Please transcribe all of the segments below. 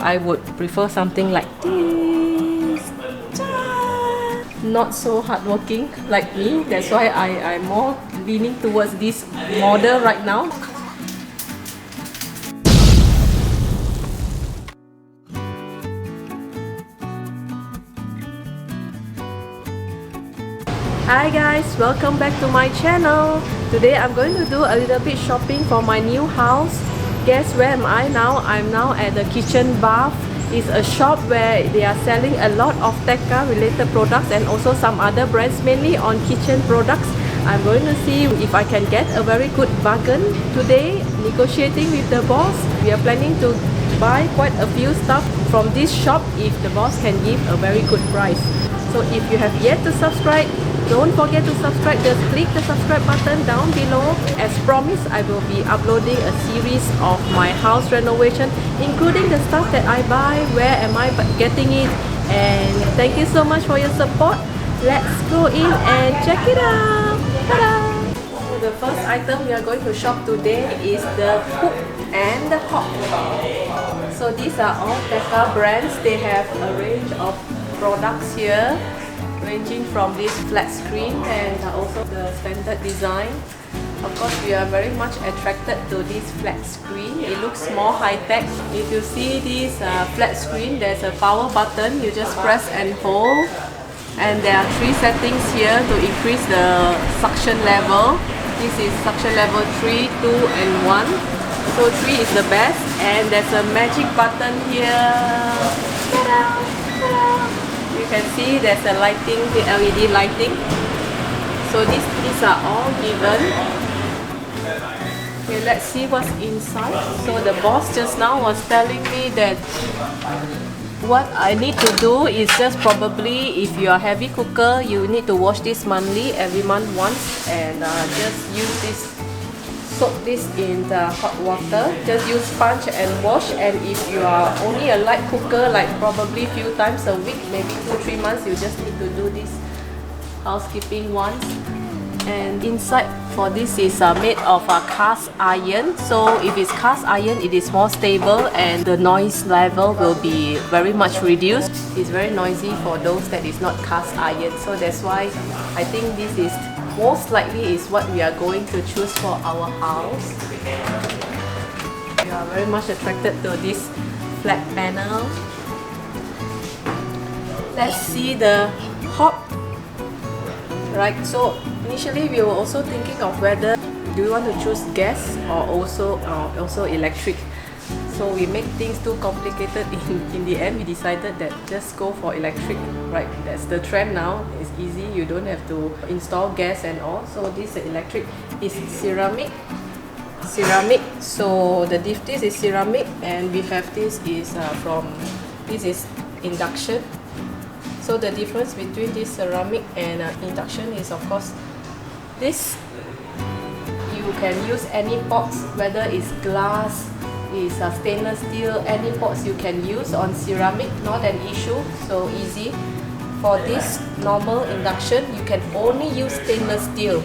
I would prefer something like this. Not so hardworking like me. That's why I'm more leaning towards this model right now. Hi guys, welcome back to my channel. Today I'm going to do a little bit shopping for my new house. Guess where am I now? I'm now at the Kitchen Bath. It's a shop where they are selling a lot of Tekka related products and also some other brands, mainly on kitchen products. I'm going to see if I can get a very good bargain today, negotiating with the boss. We are planning to buy quite a few stuff from this shop if the boss can give a very good price. So if you have yet to subscribe, don't forget to subscribe. Just click the subscribe button down below. As promised, I will be uploading a series of my house renovation, including the stuff that I buy, where am I getting it, and thank you so much for your support. Let's go in and check it out. Ta-da! So the first item we are going to shop today is the hook and the hop. So these are all Tekka brands. They have a range of products here, ranging from this flat screen and also the standard design. Of course, we are very much attracted to this flat screen. It looks more high-tech. If you see this flat screen, there's a power button. You just press and hold. And there are 3 settings here to increase the suction level. This is suction level 3, 2 and 1. So 3 is the best. And there's a magic button here. Ta-da! Ta-da! You can see there's a lighting, the LED lighting. So these are all given. Okay, let's see what's inside. So the boss just now was telling me that what I need to do is just probably, if you are heavy cooker, you need to wash this monthly, every month once, and just use this, soak this in the hot water. Just use sponge and wash. And if you are only a light cooker, like probably few times a week, maybe 2-3 months, you just need to do this housekeeping once. And inside for this is made of cast iron. So if it's cast iron, it is more stable and the noise level will be very much reduced. It's very noisy for those that is not cast iron. So that's why I think this is most likely is what we are going to choose for our house. We are very much attracted to this flat panel. Let's see the hob. Right, so initially we were also thinking of whether do we want to choose gas or also electric. So we make things too complicated. In the end, we decided that just go for electric. Right, that's the trend now. It's easy. You don't have to install gas and all. So this electric is ceramic. So this is ceramic, and we have this is this is induction. So the difference between this ceramic and induction is, of course, this you can use any pots, whether it's glass, is stainless steel, any pots you can use. On ceramic, not an issue, so easy. For this normal induction, you can only use stainless steel.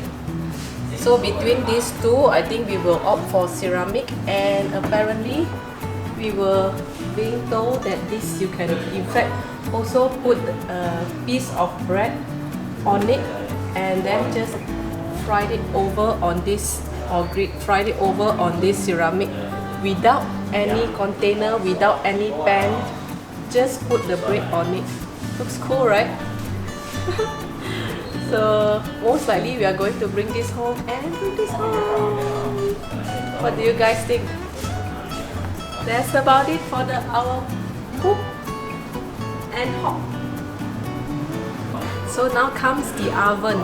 So between these two, I think we will opt for ceramic. And apparently we were being told that this you can in fact also put a piece of bread on it and then just fry it over on this, or fry it over on this ceramic without any container, without any pan. Just put the bread on it. Looks cool, right? So most likely we are going to bring this home and bring this home. What do you guys think? That's about it for our hook and hop. So now comes the oven.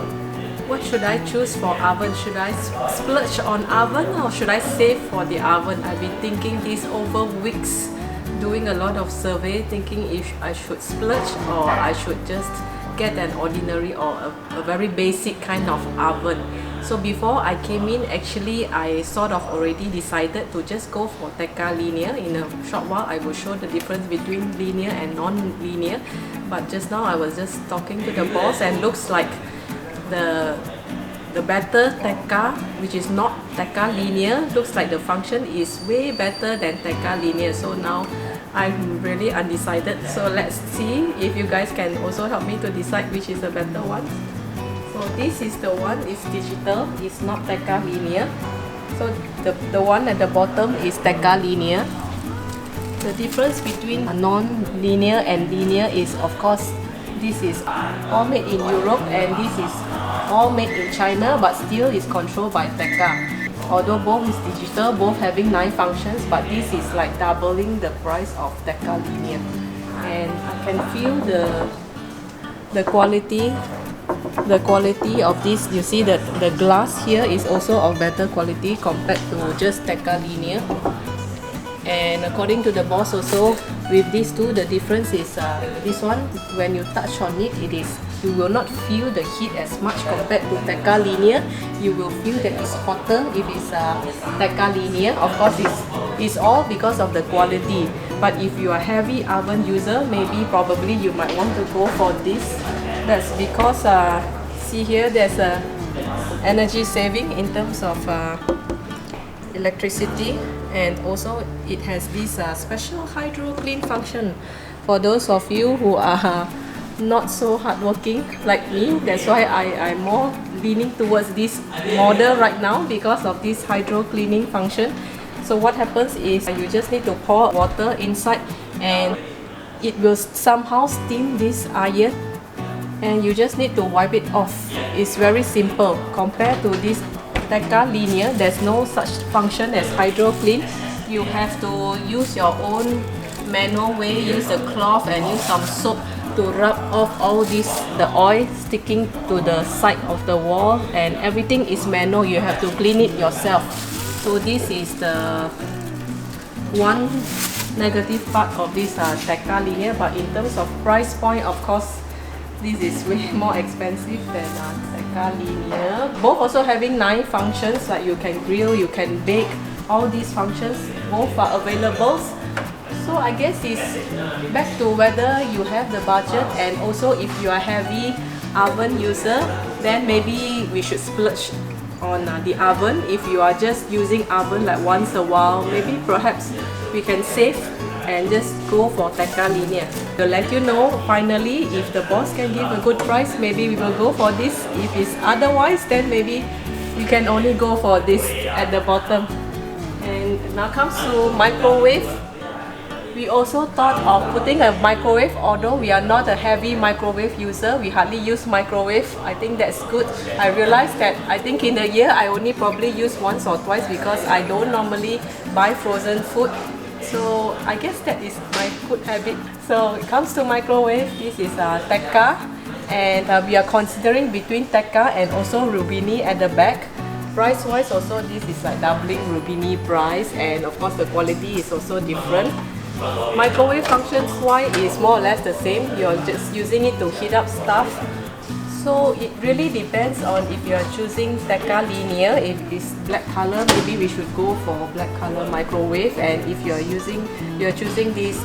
What should I choose for oven? Should I splurge on oven or should I save for the oven? I've been thinking this over weeks, doing a lot of survey, thinking if I should splurge or I should just get an ordinary or a very basic kind of oven. So before I came in, actually I sort of already decided to just go for Tekka linear. In a short while I will show the difference between linear and non-linear, but just now I was just talking to the boss and looks like the better Tekka, which is not Tekka linear, looks like the function is way better than Tekka linear. So now I'm really undecided, so let's see if you guys can also help me to decide which is the better one. So this is the one, it's digital, it's not Tekka linear. So the one at the bottom is Tekka linear. The difference between non-linear and linear is, of course, this is all made in Europe and this is all made in China, but still is controlled by Tekka. Although both is digital, both having 9 functions, but this is like doubling the price of Tekka linear. And I can feel the quality of this. You see that the glass here is also of better quality compared to just Tekka linear. And according to the boss also, with these two, the difference is this one, when you touch on it, you will not feel the heat as much compared to Tekka linear. You will feel that it's hotter if it's Tekka linear. Of course, it's all because of the quality. But if you are a heavy oven user, maybe probably you might want to go for this. That's because see here, there's a energy saving in terms of electricity, and also it has this special hydro clean function for those of you who are not so hardworking like me. That's why I'm more leaning towards this model right now because of this hydro cleaning function. So what happens is you just need to pour water inside and it will somehow steam this iron, and you just need to wipe it off. It's very simple compared to this Tekka linear. There's no such function as hydro clean. You have to use your own manual way, use a cloth and use some soap to rub off all this, the oil sticking to the side of the wall, and everything is manual. You have to clean it yourself. So this is the one negative part of this Tekka linear. But in terms of price point, of course, this is way more expensive than Tekka linear. Both also having 9 functions, like you can grill, you can bake, all these functions both are available. So I guess it's back to whether you have the budget, and also if you are heavy oven user, then maybe we should splurge on the oven. If you are just using oven like once a while, maybe perhaps we can save and just go for Tekka linear. To let you know finally, if the boss can give a good price, maybe we will go for this. If it's otherwise, then maybe we can only go for this at the bottom. And now comes to microwave. We also thought of putting a microwave, although we are not a heavy microwave user. We hardly use microwave. I think that's good. I realized that I think in a year I only probably use once or twice because I don't normally buy frozen food. So I guess that is my good habit. So it comes to microwave, this is Tekka, and we are considering between Tekka and also Rubini at the back. Price wise also, this is like doubling Rubini price, and of course the quality is also different. Microwave functions wise is more or less the same. You're just using it to heat up stuff. So it really depends on if you are choosing Tekka linear. If it's black color, maybe we should go for black color microwave. And if you're choosing this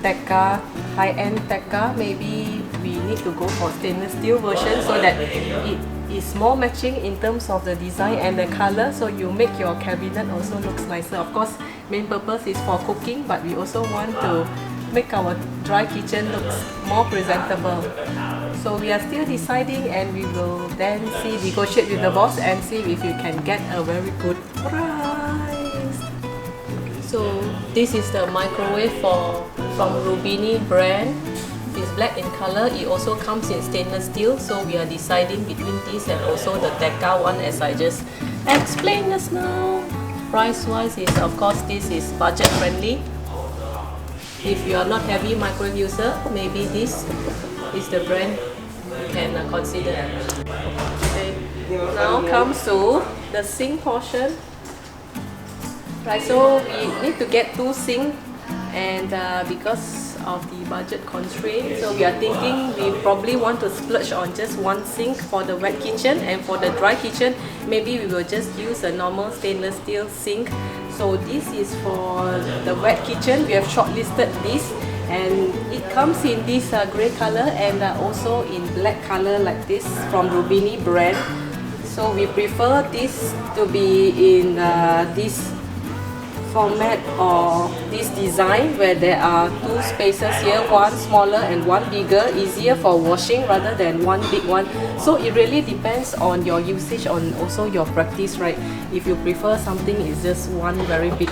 Tekka, high-end Tekka, maybe we need to go for stainless steel version so that it is more matching in terms of the design and the color. So you make your cabinet also looks nicer. Of course, main purpose is for cooking, but we also want to make our dry kitchen looks more presentable. So we are still deciding, and we will then negotiate with the boss and see if you can get a very good price. So this is the microwave from Rubini brand. It's black in color. It also comes in stainless steel. So we are deciding between this and also the Tekka one, as I just explained just now. Price wise is, of course, this is budget friendly. If you are not heavy microwave user, maybe this is the brand you can consider. Okay. Now comes to the sink portion. Right, so we need to get 2 sinks, and because of the budget constraint, so we are thinking we probably want to splurge on just 1 sink for the wet kitchen, and for the dry kitchen maybe we will just use a normal stainless steel sink. So this is for the wet kitchen. We have shortlisted this, and it comes in this grey color and also in black color like this from Rubini brand. So we prefer this to be in this format or this design where there are two spaces here, one smaller and one bigger, easier for washing rather than one big one. So it really depends on your usage, on also your practice, right? If you prefer something is just one very big,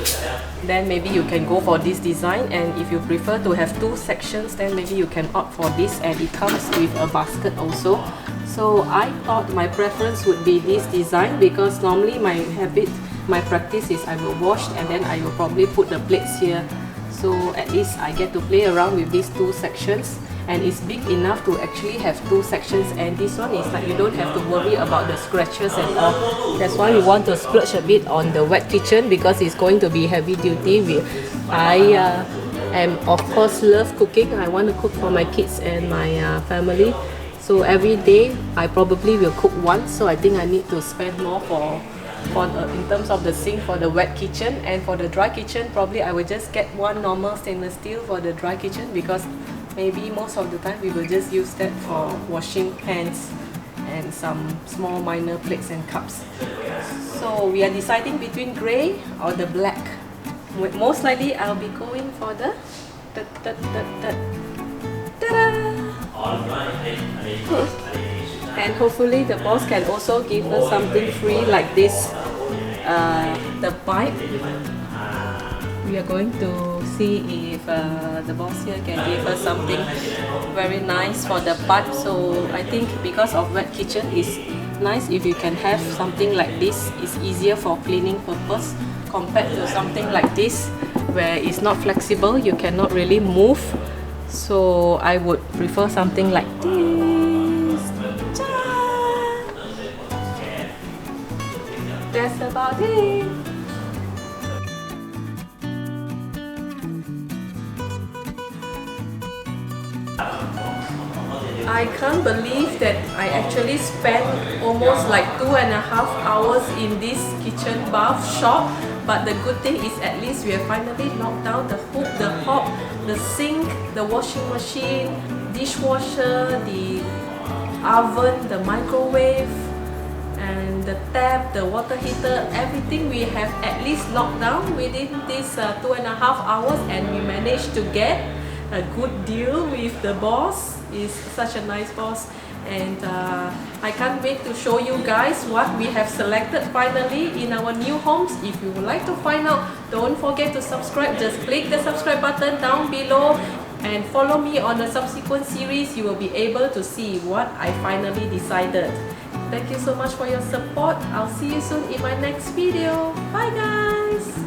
then maybe you can go for this design, and if you prefer to have two sections, then maybe you can opt for this, and it comes with a basket also. So I thought my preference would be this design because normally my practice is I will wash and then I will probably put the plates here. So at least I get to play around with these two sections, and it's big enough to actually have two sections, and this one is like you don't have to worry about the scratches and all. That's why we want to splurge a bit on the wet kitchen because it's going to be heavy duty. I am of course love cooking. I want to cook for my kids and my family. So every day I probably will cook once, so I think I need to spend more in terms of the sink for the wet kitchen, and for the dry kitchen probably I will just get one normal stainless steel for the dry kitchen because maybe most of the time we will just use that for washing pans and some small minor plates and cups. So we are deciding between grey or the black. Most likely I'll be going for the and hopefully the boss can also give us something free like this, the pipe. We are going to see if the boss here can give us something very nice for the pipe. So I think because of wet kitchen, it's nice if you can have something like this. It's easier for cleaning purpose compared to something like this where it's not flexible, you cannot really move. So I would prefer something like this. That's about it. I can't believe that I actually spent almost like 2.5 hours in this kitchen bath shop. But the good thing is at least we have finally knocked down the hook, the hob, the sink, the washing machine, dishwasher, the oven, the microwave, and the tap, the water heater. Everything we have at least knocked down within this 2.5 hours, and we managed to get a good deal with the boss. He's such a nice boss, and I can't wait to show you guys what we have selected finally in our new homes. If you would like to find out, don't forget to subscribe. Just click the subscribe button down below and follow me on the subsequent series. You will be able to see what I finally decided. Thank you so much for your support. I'll see you soon in my next video. Bye guys!